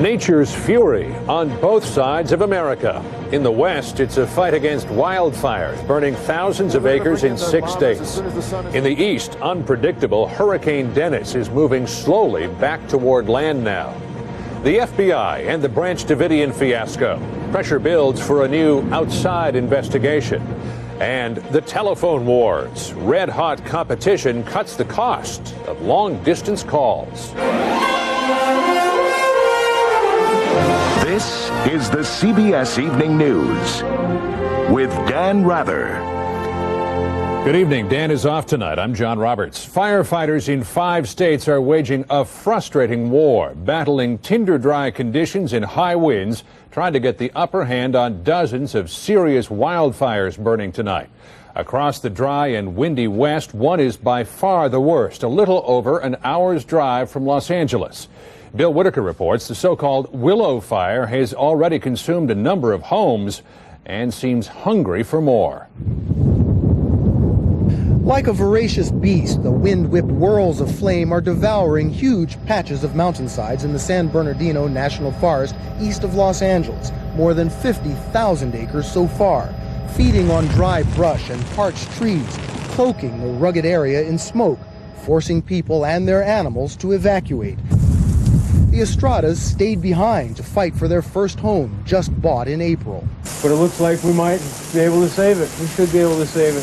Nature's fury on both sides of America. In the West, it's a fight against wildfires, burning thousands of acres in 6 states. In the East, unpredictable Hurricane Dennis is moving slowly back toward land now. The FBI and the Branch Davidian fiasco. Pressure builds for a new outside investigation. And the telephone wars. Red-hot competition cuts the cost of long-distance calls. This is the CBS Evening News with Dan Rather. Good evening. Dan is off tonight. I'm John Roberts. Firefighters in 5 states are waging a frustrating war, battling tinder-dry conditions and high winds, trying to get the upper hand on dozens of serious wildfires burning tonight. Across the dry and windy West, one is by far the worst, a little over an hour's drive from Los Angeles. Bill Whitaker reports the so-called Willow Fire has already consumed a number of homes and seems hungry for more. Like a voracious beast, the wind-whipped whirls of flame are devouring huge patches of mountainsides in the San Bernardino National Forest east of Los Angeles, more than 50,000 acres so far, feeding on dry brush and parched trees, cloaking the rugged area in smoke, forcing people and their animals to evacuate. The Estradas stayed behind to fight for their first home, just bought in April. But it looks like we might be able to save it. We should be able to save it.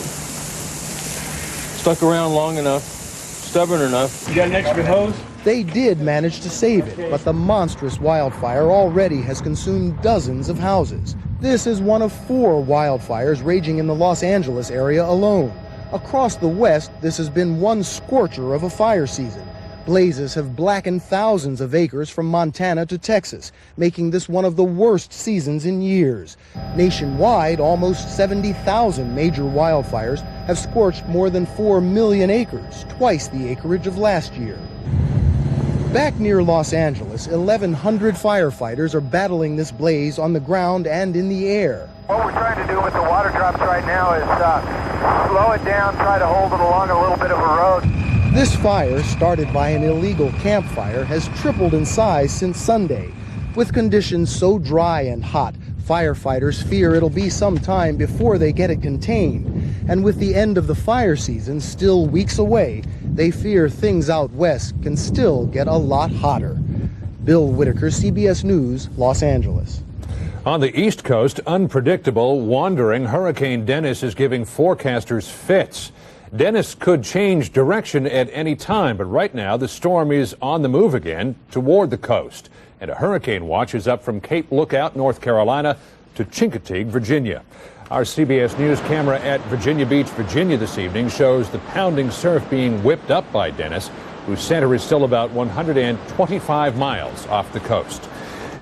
Stuck around long enough, stubborn enough. You got an extra hose? They did manage to save it, but the monstrous wildfire already has consumed dozens of houses. This is one of 4 wildfires raging in the Los Angeles area alone. Across the West, this has been one scorcher of a fire season. Blazes have blackened thousands of acres from Montana to Texas, making this one of the worst seasons in years. Nationwide, almost 70,000 major wildfires have scorched more than 4 million acres, twice the acreage of last year. Back near Los Angeles, 1,100 firefighters are battling this blaze on the ground and in the air. What we're trying to do with the water drops right now is slow it down, try to hold it along a little bit of a road. This fire, started by an illegal campfire, has tripled in size since Sunday. With conditions so dry and hot, firefighters fear it'll be some time before they get it contained. And with the end of the fire season still weeks away, they fear things out west can still get a lot hotter. Bill Whitaker, CBS News, Los Angeles. On the East Coast, unpredictable, wandering Hurricane Dennis is giving forecasters fits. Dennis could change direction at any time, but right now the storm is on the move again toward the coast. And a hurricane watch is up from Cape Lookout, North Carolina, to Chincoteague, Virginia. Our CBS News camera at Virginia Beach, Virginia this evening shows the pounding surf being whipped up by Dennis, whose center is still about 125 miles off the coast.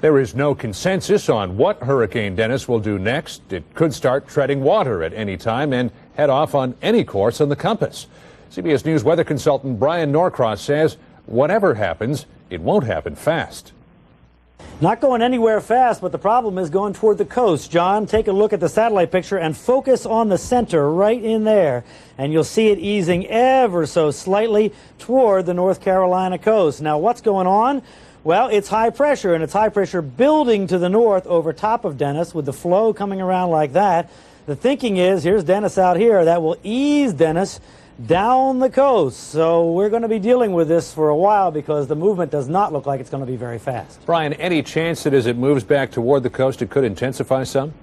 There is no consensus on what Hurricane Dennis will do next. It could start treading water at any time and head off on any course on the compass. CBS News weather consultant Brian Norcross says whatever happens, it won't happen fast. Not going anywhere fast, but the problem is going toward the coast. John, take a look at the satellite picture and focus on the center right in there. And you'll see it easing ever so slightly toward the North Carolina coast. Now, what's going on? Well, it's high pressure, and it's high pressure building to the north over top of Dennis with the flow coming around like that. The thinking is, here's Dennis out here, that will ease Dennis down the coast. So we're going to be dealing with this for a while because the movement does not look like it's going to be very fast. Brian, any chance that as it moves back toward the coast, it could intensify some?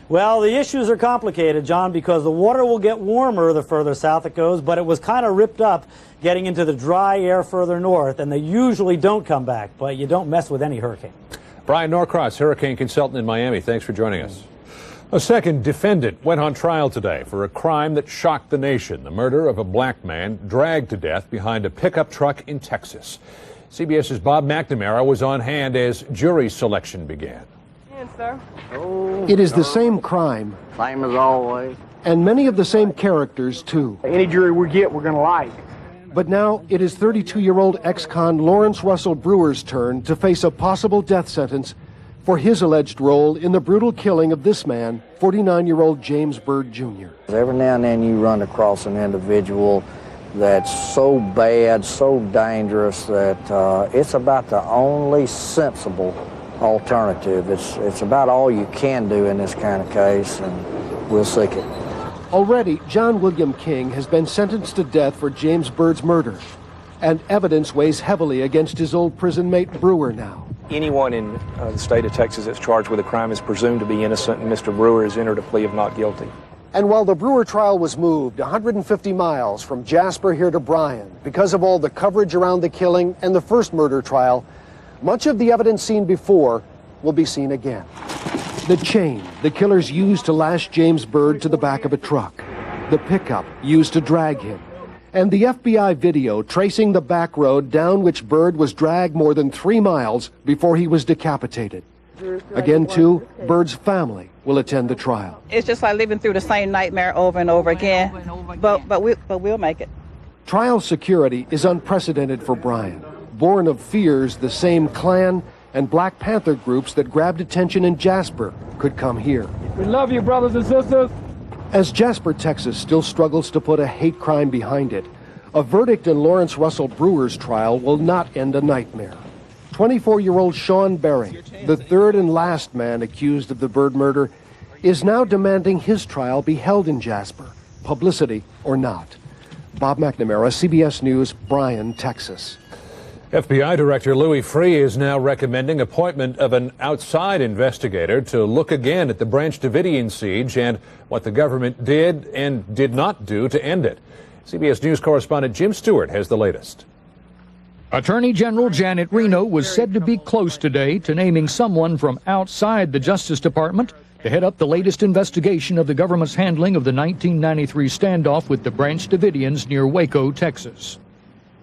Well, the issues are complicated, John, because the water will get warmer the further south it goes, but it was kind of ripped up getting into the dry air further north, and they usually don't come back, but you don't mess with any hurricane. Brian Norcross, hurricane consultant in Miami, thanks for joining us. A second defendant went on trial today for a crime that shocked the nation, the murder of a black man dragged to death behind a pickup truck in Texas. CBS's Bob McNamara was on hand as jury selection began. It is the same crime. Same as always. And many of the same characters, too. Any jury we get, we're going to like. But now it is 32-year-old ex-con Lawrence Russell Brewer's turn to face a possible death sentence for his alleged role in the brutal killing of this man, 49-year-old James Byrd Jr. Every now and then you run across an individual that's so bad, so dangerous, that it's about the only sensible alternative. It's about all you can do in this kind of case, and we'll seek it. Already, John William King has been sentenced to death for James Byrd's murder, and evidence weighs heavily against his old prison mate Brewer now. Anyone in the state of Texas that's charged with a crime is presumed to be innocent, and Mr. Brewer has entered a plea of not guilty. And while the Brewer trial was moved 150 miles from Jasper here to Bryan because of all the coverage around the killing and the first murder trial, much of the evidence seen before will be seen again. The chain the killers used to lash James Byrd to the back of a truck, the pickup used to drag him, and the FBI video tracing the back road down which Byrd was dragged more than 3 miles before he was decapitated. Again, too, Byrd's family will attend the trial. It's just like living through the same nightmare over and over again, but we'll make it. Trial security is unprecedented for Bryan, born of fears the same Klan and Black Panther groups that grabbed attention in Jasper could come here. We love you, brothers and sisters. As Jasper, Texas still struggles to put a hate crime behind it, a verdict in Lawrence Russell Brewer's trial will not end a nightmare. 24-year-old Sean Berry, the third and last man accused of the Byrd murder, is now demanding his trial be held in Jasper, publicity or not. Bob McNamara, CBS News, Bryan, Texas. FBI Director Louis Freeh is now recommending appointment of an outside investigator to look again at the Branch Davidian siege and what the government did and did not do to end it. CBS News correspondent Jim Stewart has the latest. Attorney General Janet Reno was said to be close today to naming someone from outside the Justice Department to head up the latest investigation of the government's handling of the 1993 standoff with the Branch Davidians near Waco, Texas.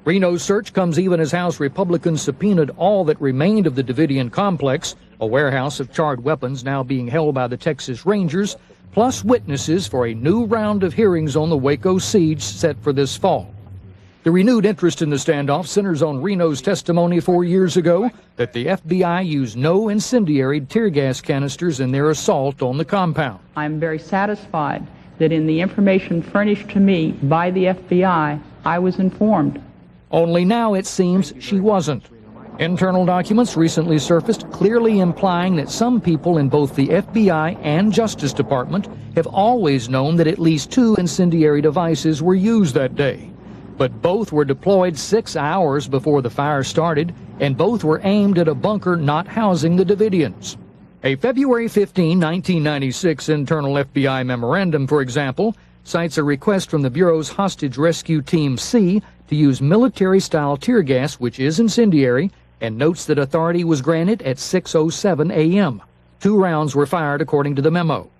Reno's search comes even as House Republicans subpoenaed all that remained of the Davidian complex, a warehouse of charred weapons now being held by the Texas Rangers, plus witnesses for a new round of hearings on the Waco siege set for this fall. The renewed interest in the standoff centers on Reno's testimony 4 years ago that the FBI used no incendiary tear gas canisters in their assault on the compound. I'm very satisfied that in the information furnished to me by the FBI, I was informed. Only now it seems she wasn't. Internal documents recently surfaced clearly implying that some people in both the FBI and Justice Department have always known that at least 2 incendiary devices were used that day. But both were deployed 6 hours before the fire started, and both were aimed at a bunker not housing the Davidians. A February 15, 1996 internal FBI memorandum, for example, cites a request from the Bureau's Hostage Rescue Team C to use military-style tear gas, which is incendiary, and notes that authority was granted at 6:07 a.m. 2 rounds were fired according to the memo.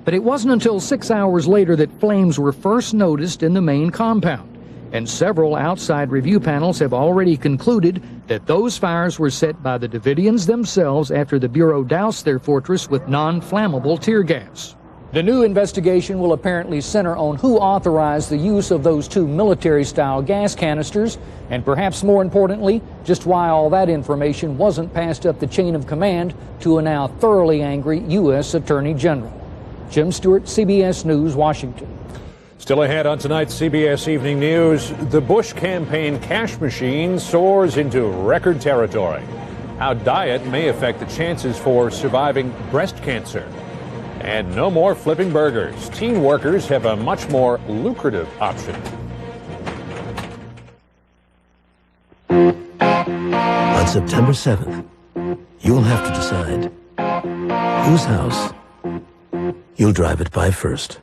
But it wasn't until 6 hours later that flames were first noticed in the main compound, and several outside review panels have already concluded that those fires were set by the Davidians themselves after the Bureau doused their fortress with non-flammable tear gas. The new investigation will apparently center on who authorized the use of those 2 military-style gas canisters, and perhaps more importantly, just why all that information wasn't passed up the chain of command to a now thoroughly angry U.S. Attorney General. Jim Stewart, CBS News, Washington. Still ahead on tonight's CBS Evening News, the Bush campaign cash machine soars into record territory. How diet may affect the chances for surviving breast cancer. And no more flipping burgers. Teen workers have a much more lucrative option. On September 7th, you'll have to decide whose house you'll drive it by first.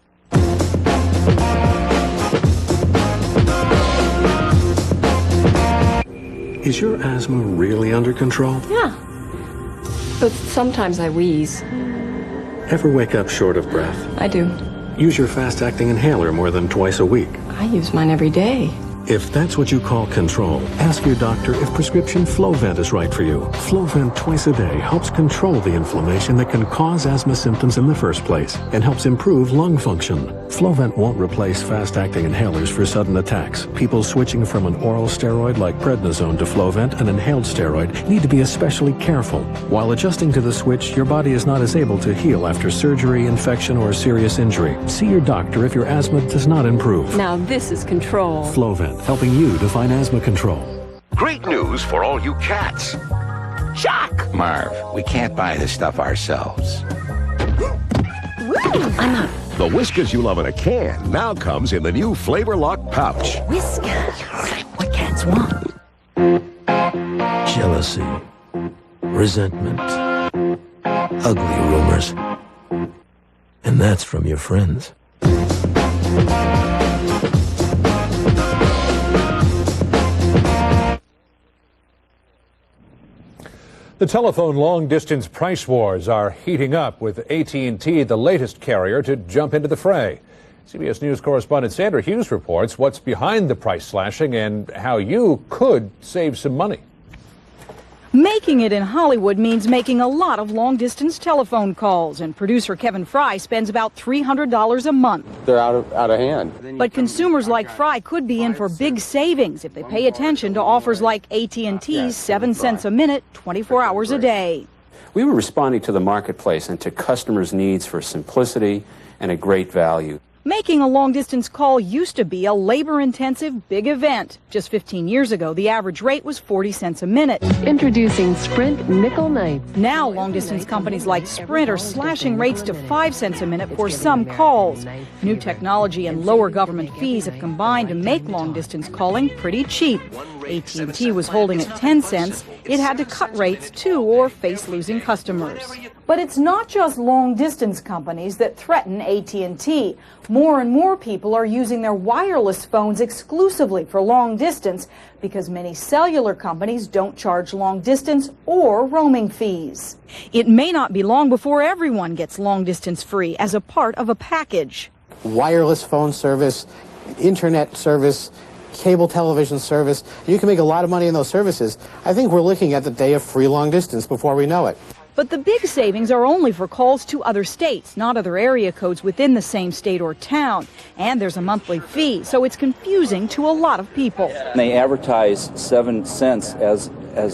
Is your asthma really under control? Yeah, but sometimes I wheeze. Ever wake up short of breath? I do. Use your fast-acting inhaler more than twice a week. I use mine every day. If that's what you call control, ask your doctor if prescription Flovent is right for you. Flovent twice a day helps control the inflammation that can cause asthma symptoms in the first place and helps improve lung function. Flovent won't replace fast-acting inhalers for sudden attacks. People switching from an oral steroid like prednisone to Flovent, an inhaled steroid, need to be especially careful. While adjusting to the switch, your body is not as able to heal after surgery, infection, or serious injury. See your doctor if your asthma does not improve. Now this is control. Flovent, helping you define asthma control. Great news for all you cats. Shock! Marv, we can't buy this stuff ourselves. I'm out. The Whiskas you love in a can now comes in the new Flavor Lock pouch. Whiskas. What cats want. Jealousy, resentment, ugly rumors. And that's from your friends. The telephone long-distance price wars are heating up, with AT&T the latest carrier to jump into the fray. CBS News correspondent Sandra Hughes reports what's behind the price slashing and how you could save some money. Making it in Hollywood means making a lot of long-distance telephone calls, and producer Kevin Fry spends about $300 a month. They're out of hand. But consumers like Fry could be in for big savings if they pay attention to offers like AT&T's 7 cents a minute, 24 hours a day. We were responding to the marketplace and to customers' needs for simplicity and a great value. Making a long-distance call used to be a labor-intensive big event. Just 15 years ago, the average rate was 40 cents a minute. Introducing Sprint Nickel Nights. Now, long-distance companies like Sprint are slashing rates to 5 cents a minute for some calls. New technology and lower government fees have combined to make long-distance calling pretty cheap. AT&T was holding at 10 cents. It had to cut rates, too, or face losing customers. But it's not just long-distance companies that threaten AT&T. More and more people are using their wireless phones exclusively for long distance because many cellular companies don't charge long distance or roaming fees. It may not be long before everyone gets long distance free as a part of a package. Wireless phone service, internet service, cable television service. You can make a lot of money in those services. I think we're looking at the day of free long distance before we know it. But the big savings are only for calls to other states, not other area codes within the same state or town. And there's a monthly fee, so it's confusing to a lot of people. They advertise 7 cents as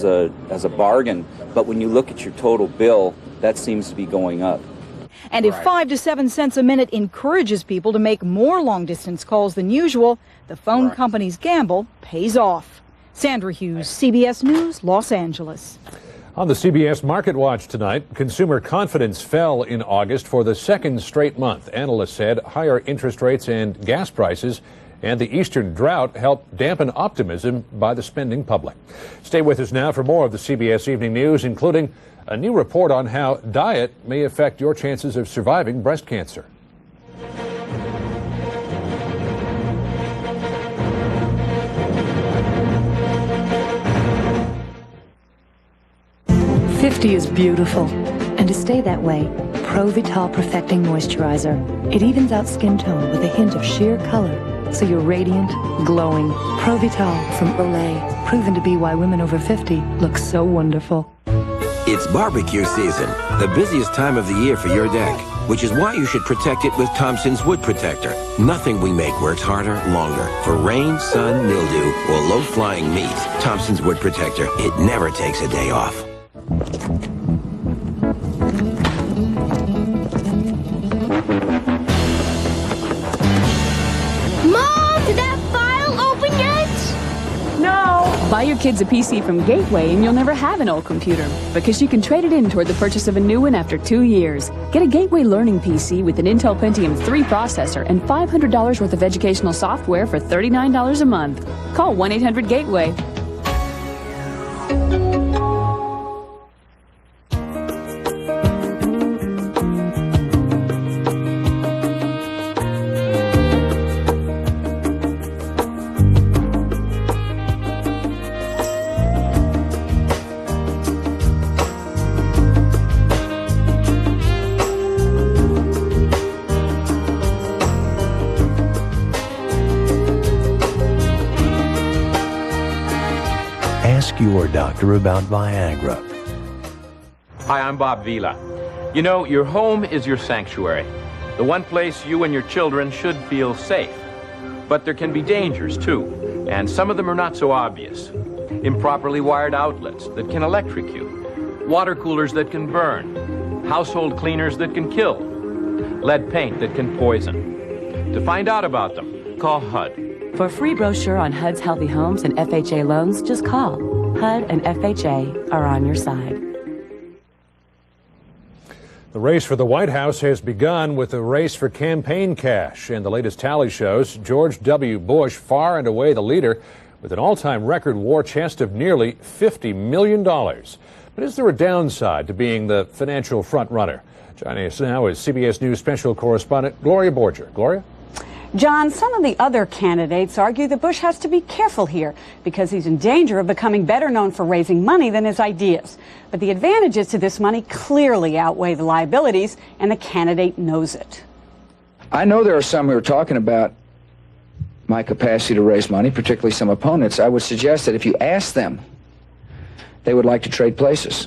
a bargain, but when you look at your total bill, that seems to be going up. And if 5 to 7 cents a minute encourages people to make more long-distance calls than usual, the phone company's gamble pays off. Sandra Hughes, CBS News, Los Angeles. On the CBS Market Watch tonight, consumer confidence fell in August for the second straight month. Analysts said higher interest rates and gas prices and the eastern drought helped dampen optimism by the spending public. Stay with us now for more of the CBS Evening News, including a new report on how diet may affect your chances of surviving breast cancer. '50 is beautiful, and to stay that way, Pro Vital Perfecting Moisturizer. It evens out skin tone with a hint of sheer color, so you're radiant, glowing. Pro Vital from Olay, proven to be why women over 50 look so wonderful. It's barbecue season, the busiest time of the year for your deck, which is why you should protect it with Thompson's Wood Protector. Nothing we make works harder, longer. For rain, sun, mildew, or low-flying meat, Thompson's Wood Protector, it never takes a day off. Mom, did that file open yet? No. Buy your kids a PC from Gateway and you'll never have an old computer because you can trade it in toward the purchase of a new one after 2 years. Get a Gateway Learning PC with an Intel Pentium 3 processor and $500 worth of educational software for $39 a month. Call 1-800-GATEWAY. Ask your doctor about Viagra. Hi, I'm Bob Vila. You know, your home is your sanctuary, the one place you and your children should feel safe. But there can be dangers, too, and some of them are not so obvious. Improperly wired outlets that can electrocute, water coolers that can burn, household cleaners that can kill, lead paint that can poison. To find out about them, call HUD. For a free brochure on HUD's healthy homes and FHA loans, just call HUD and FHA are on your side. The race for the White House has begun with a race for campaign cash, and the latest tally shows George W. Bush far and away the leader with an all-time record war chest of nearly $50 million. But is there a downside to being the financial front-runner? Joining us now is CBS News special correspondent Gloria Borger. Gloria? John, some of the other candidates argue that Bush has to be careful here because he's in danger of becoming better known for raising money than his ideas. But the advantages to this money clearly outweigh the liabilities, and the candidate knows it. I know there are some who are talking about my capacity to raise money, particularly some opponents. I would suggest that if you ask them, they would like to trade places.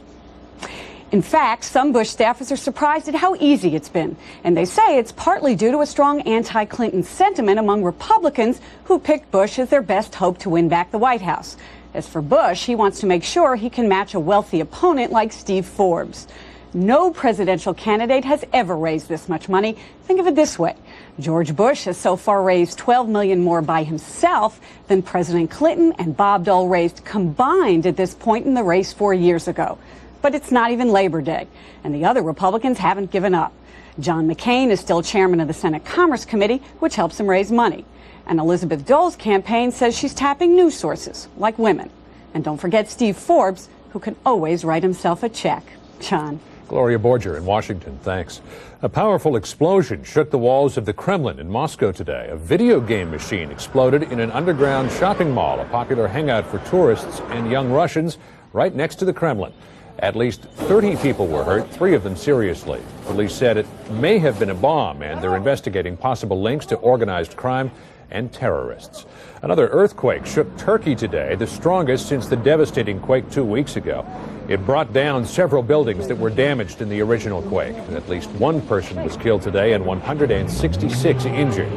In fact, some Bush staffers are surprised at how easy it's been. And they say it's partly due to a strong anti-Clinton sentiment among Republicans who picked Bush as their best hope to win back the White House. As for Bush, he wants to make sure he can match a wealthy opponent like Steve Forbes. No presidential candidate has ever raised this much money. Think of it this way. George Bush has so far raised $12 million more by himself than President Clinton and Bob Dole raised combined at this point in the race 4 years ago. But it's not even Labor Day, and the other Republicans haven't given up. John McCain is still chairman of the Senate Commerce Committee, which helps him raise money. And Elizabeth Dole's campaign says she's tapping news sources, like women. And don't forget Steve Forbes, who can always write himself a check. John. Gloria Borger in Washington, thanks. A powerful explosion shook the walls of the Kremlin in Moscow today. A video game machine exploded in an underground shopping mall, a popular hangout for tourists and young Russians, right next to the Kremlin. At least 30 people were hurt, 3 of them seriously. Police said it may have been a bomb, and they're investigating possible links to organized crime and terrorists. Another earthquake shook Turkey today, the strongest since the devastating quake 2 weeks ago. It brought down several buildings that were damaged in the original quake. At least 1 person was killed today and 166 injured.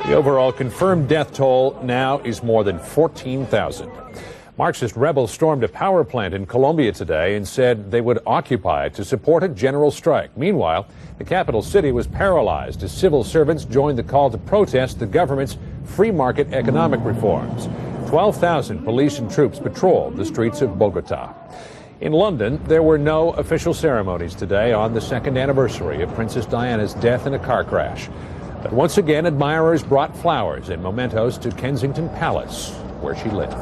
The overall confirmed death toll now is more than 14,000. Marxist rebels stormed a power plant in Colombia today and said they would occupy it to support a general strike. Meanwhile, the capital city was paralyzed as civil servants joined the call to protest the government's free market economic reforms. 12,000 police and troops patrolled the streets of Bogota. In London, there were no official ceremonies today on the 2nd anniversary of Princess Diana's death in a car crash. But once again, admirers brought flowers and mementos to Kensington Palace, where she lived.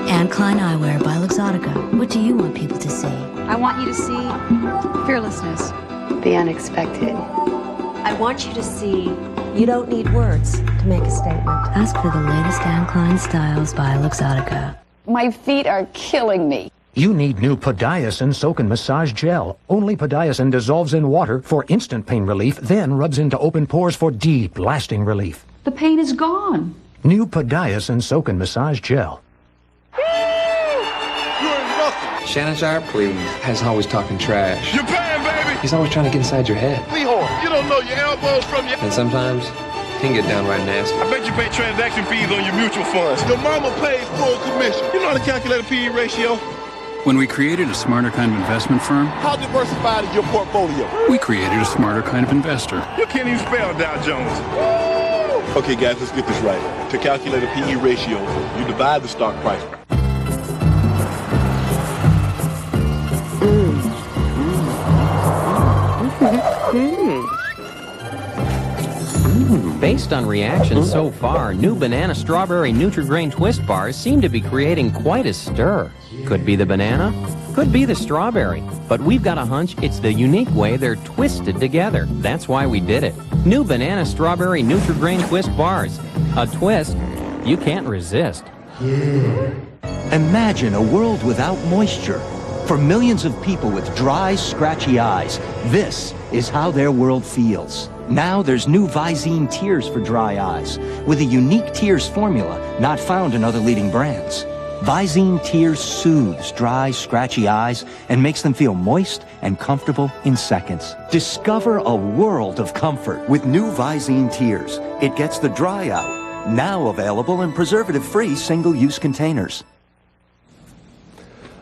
Anne Klein Eyewear by Luxottica. What do you want people to see? I want you to see fearlessness. The unexpected. I want you to see you don't need words to make a statement. Ask for the latest Anne Klein styles by Luxottica. My feet are killing me. You need new Podiasin Soak and Massage Gel. Only Podiasin dissolves in water for instant pain relief, then rubs into open pores for deep, lasting relief. The pain is gone. New Podiasin Soak and Massage Gel. Shannon Sharp, please. Has always talking trash. You're paying, baby! He's always trying to get inside your head. Lehor, you don't know your elbows from your... And sometimes, he can get downright nasty. I bet you pay transaction fees on your mutual funds. Your mama pays full commission. You know how to calculate a P/E ratio? When we created a smarter kind of investment firm... How diversified is your portfolio? We created a smarter kind of investor. You can't even spell Dow Jones. Woo! Okay, guys, let's get this right. To calculate a P/E ratio, you divide the stock price. Based on reactions so far, new banana strawberry Nutri-Grain Twist bars seem to be creating quite a stir. Could be the banana, could be the strawberry, but we've got a hunch it's the unique way they're twisted together. That's why we did it. New banana strawberry Nutri-Grain Twist bars. A twist you can't resist. Yeah. Imagine a world without moisture. For millions of people with dry, scratchy eyes, this is how their world feels. Now there's new Visine Tears for dry eyes, with a unique tears formula not found in other leading brands. Visine Tears soothes dry, scratchy eyes and makes them feel moist and comfortable in seconds. Discover a world of comfort with new Visine Tears. It gets the dry out. Now available in preservative-free single-use containers.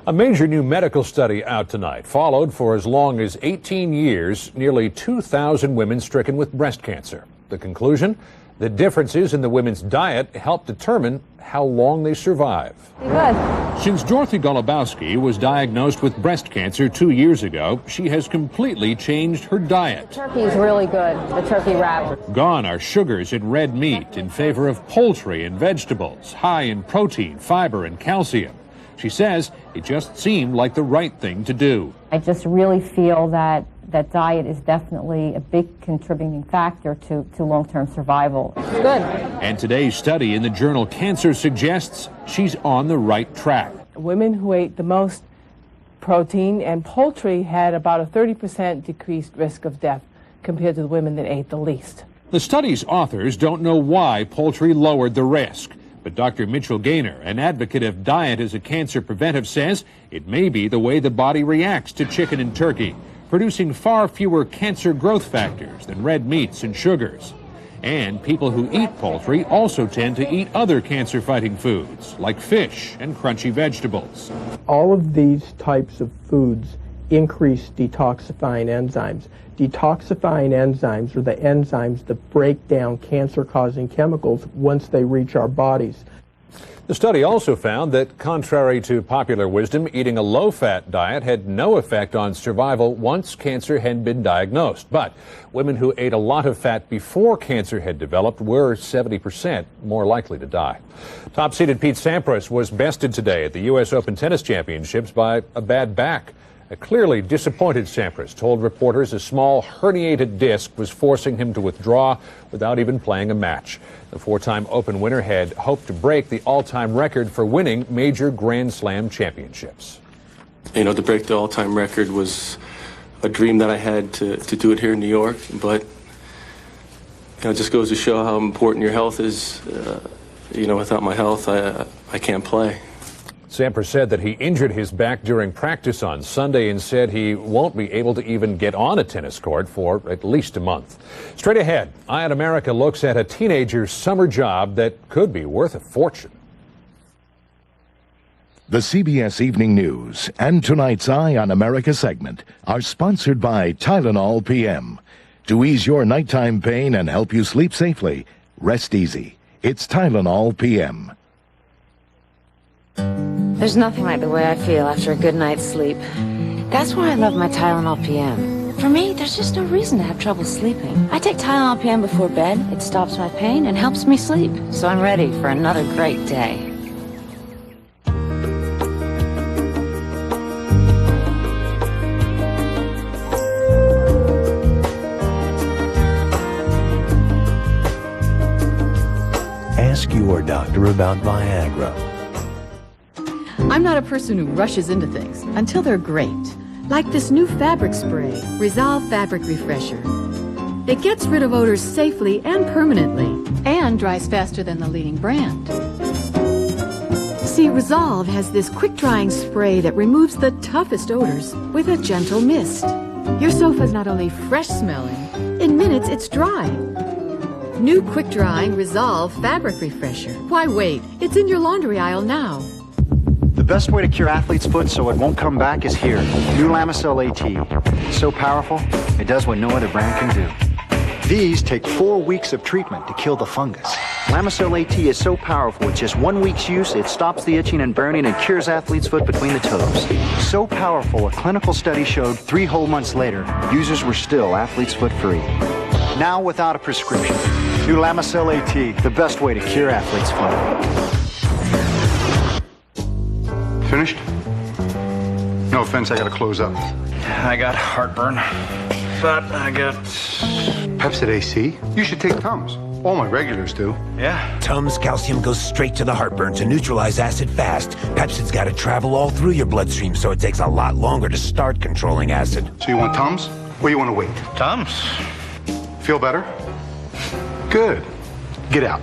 A major new medical study out tonight followed for as long as 18 years nearly 2,000 women stricken with breast cancer. The conclusion? The differences in the women's diet help determine how long they survive. Good. Since Dorothy Golubowski was diagnosed with breast cancer 2 years ago, she has completely changed her diet. Turkey's really good, the turkey wrap. Gone are sugars and red meat in favor of poultry and vegetables, high in protein, fiber, and calcium. She says it just seemed like the right thing to do. I just really feel that diet is definitely a big contributing factor to long-term survival. Good. And today's study in the journal Cancer suggests she's on the right track. Women who ate the most protein and poultry had about a 30% decreased risk of death compared to the women that ate the least. The study's authors don't know why poultry lowered the risk. But Dr. Mitchell Gaynor, an advocate of diet as a cancer preventive, says it may be the way the body reacts to chicken and turkey, producing far fewer cancer growth factors than red meats and sugars. And people who eat poultry also tend to eat other cancer-fighting foods, like fish and crunchy vegetables. All of these types of foods increase detoxifying enzymes. Detoxifying enzymes are the enzymes that break down cancer-causing chemicals once they reach our bodies. The study also found that, contrary to popular wisdom, eating a low-fat diet had no effect on survival once cancer had been diagnosed. But women who ate a lot of fat before cancer had developed were 70% more likely to die. Top-seeded Pete Sampras was bested today at the U.S. Open Tennis Championships by a bad back. A clearly disappointed Sampras told reporters a small herniated disc was forcing him to withdraw without even playing a match. The four-time Open winner had hoped to break the all-time record for winning major Grand Slam championships. You know, to break the all-time record was a dream that I had to do it here in New York, but it just goes to show how important your health is. Without my health, I can't play. Sampras said that he injured his back during practice on Sunday and said he won't be able to even get on a tennis court for at least a month. Straight ahead, Eye on America looks at a teenager's summer job that could be worth a fortune. The CBS Evening News and tonight's Eye on America segment are sponsored by Tylenol PM. To ease your nighttime pain and help you sleep safely, rest easy. It's Tylenol PM. There's nothing like the way I feel after a good night's sleep. That's why I love my Tylenol PM. For me, there's just no reason to have trouble sleeping. I take Tylenol PM before bed. It stops my pain and helps me sleep. So I'm ready for another great day. Ask your doctor about Viagra. I'm not a person who rushes into things until they're great. Like this new fabric spray, Resolve Fabric Refresher. It gets rid of odors safely and permanently, and dries faster than the leading brand. See, Resolve has this quick-drying spray that removes the toughest odors with a gentle mist. Your sofa's not only fresh-smelling, in minutes it's dry. New quick-drying Resolve Fabric Refresher. Why wait? It's in your laundry aisle now. The best way to cure athlete's foot so it won't come back is here. New Lamisil AT. It's so powerful, it does what no other brand can do. These take 4 weeks of treatment to kill the fungus. Lamisil AT is so powerful, with just 1 week's use, it stops the itching and burning and cures athlete's foot between the toes. So powerful, a clinical study showed 3 whole months later, users were still athlete's foot free. Now without a prescription. New Lamisil AT, the best way to cure athlete's foot. Finished? No offense, I gotta close up. I got heartburn, but I got Pepsid AC? You should take Tums. All my regulars do. Yeah. Tums calcium goes straight to the heartburn to neutralize acid fast. Pepsid's got to travel all through your bloodstream, so it takes a lot longer to start controlling acid. So you want Tums, or you want to wait? Tums. Feel better? Good. Get out.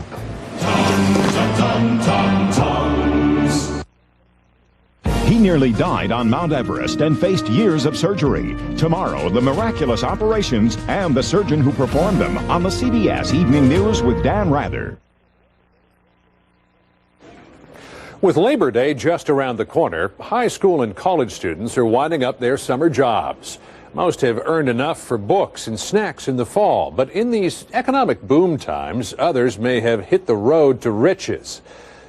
He nearly died on Mount Everest and faced years of surgery. Tomorrow, the miraculous operations and the surgeon who performed them on the CBS Evening News with Dan Rather. With Labor Day just around the corner, high school and college students are winding up their summer jobs. Most have earned enough for books and snacks in the fall, but in these economic boom times, others may have hit the road to riches.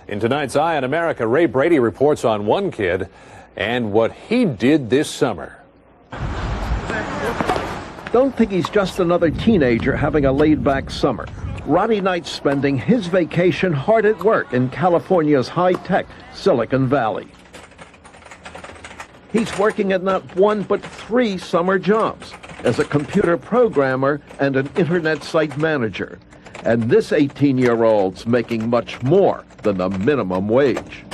In tonight's Eye on America, Ray Brady reports on one kid and what he did this summer. Don't think he's just another teenager having a laid-back summer. Roddy Knight's spending his vacation hard at work in California's high-tech Silicon Valley. He's working at not one but 3 summer jobs as a computer programmer and an internet site manager. And this 18-year-old's making much more than the minimum wage.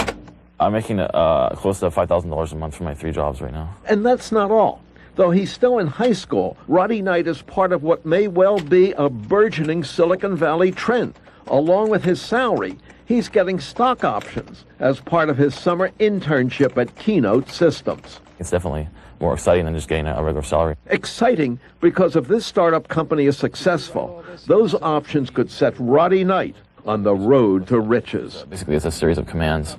I'm making close to $5,000 a month for my 3 jobs right now. And that's not all. Though he's still in high school, Roddy Knight is part of what may well be a burgeoning Silicon Valley trend. Along with his salary, he's getting stock options as part of his summer internship at Keynote Systems. It's definitely more exciting than just getting a regular salary. Exciting because if this startup company is successful, those options could set Roddy Knight on the road to riches. Basically, it's a series of commands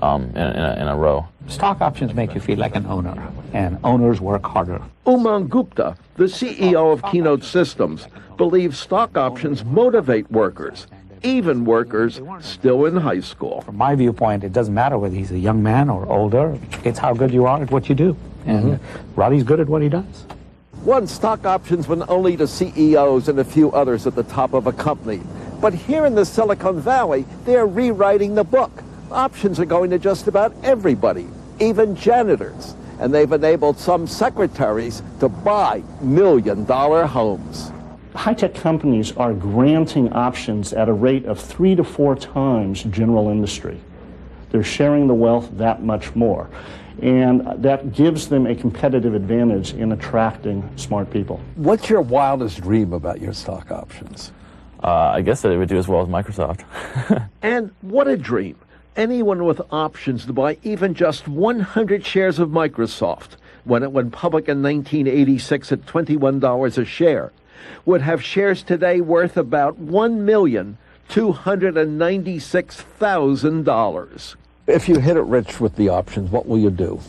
in a row. Stock options make you feel like an owner, and owners work harder. Umang Gupta, the CEO of Keynote Systems, believes stock options motivate workers, even workers still in high school. From my viewpoint, it doesn't matter whether he's a young man or older. It's how good you are at what you do. And Roddy's good at what he does. Once stock options went only to CEOs and a few others at the top of a company. But here in the Silicon Valley, they're rewriting the book. Options are going to just about everybody, even janitors. And they've enabled some secretaries to buy million-dollar homes. High-tech companies are granting options at a rate of 3 to 4 times general industry. They're sharing the wealth that much more. And that gives them a competitive advantage in attracting smart people. What's your wildest dream about your stock options? I guess that it would do as well as Microsoft. And what a dream. Anyone with options to buy even just 100 shares of Microsoft, when it went public in 1986 at $21 a share, would have shares today worth about $1,296,000. If you hit it rich with the options, what will you do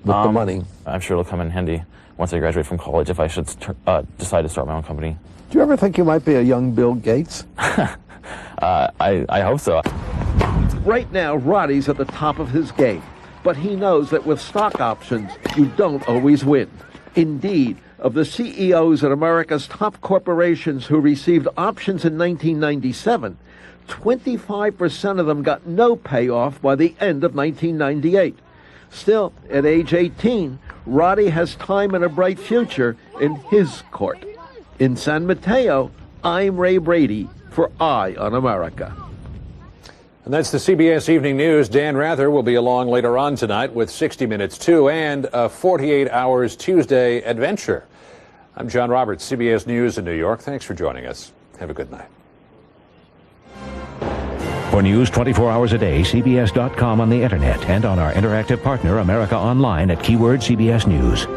with the money? I'm sure it'll come in handy once I graduate from college if I should decide to start my own company. Do you ever think you might be a young Bill Gates? I hope so. Right now, Roddy's at the top of his game, but he knows that with stock options, you don't always win. Indeed, of the CEOs at America's top corporations who received options in 1997, 25% of them got no payoff by the end of 1998. Still, at age 18, Roddy has time and a bright future in his court. In San Mateo, I'm Ray Brady for Eye on America. And that's the CBS Evening News. Dan Rather will be along later on tonight with 60 Minutes 2 and a 48 Hours Tuesday adventure. I'm John Roberts, CBS News in New York. Thanks for joining us. Have a good night. For news 24 hours a day, CBS.com on the internet and on our interactive partner, America Online at keyword CBS News.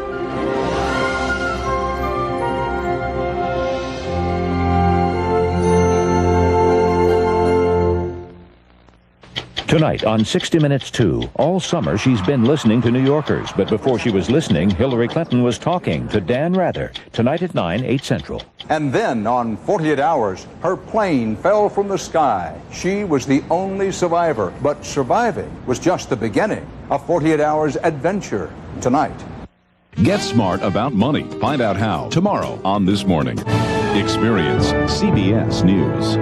Tonight on 60 Minutes 2, all summer she's been listening to New Yorkers, but before she was listening, Hillary Clinton was talking to Dan Rather. Tonight at 9, 8 Central. And then on 48 Hours, her plane fell from the sky. She was the only survivor, but surviving was just the beginning. A 48 Hours adventure tonight. Get smart about money. Find out how tomorrow on This Morning. Experience CBS News.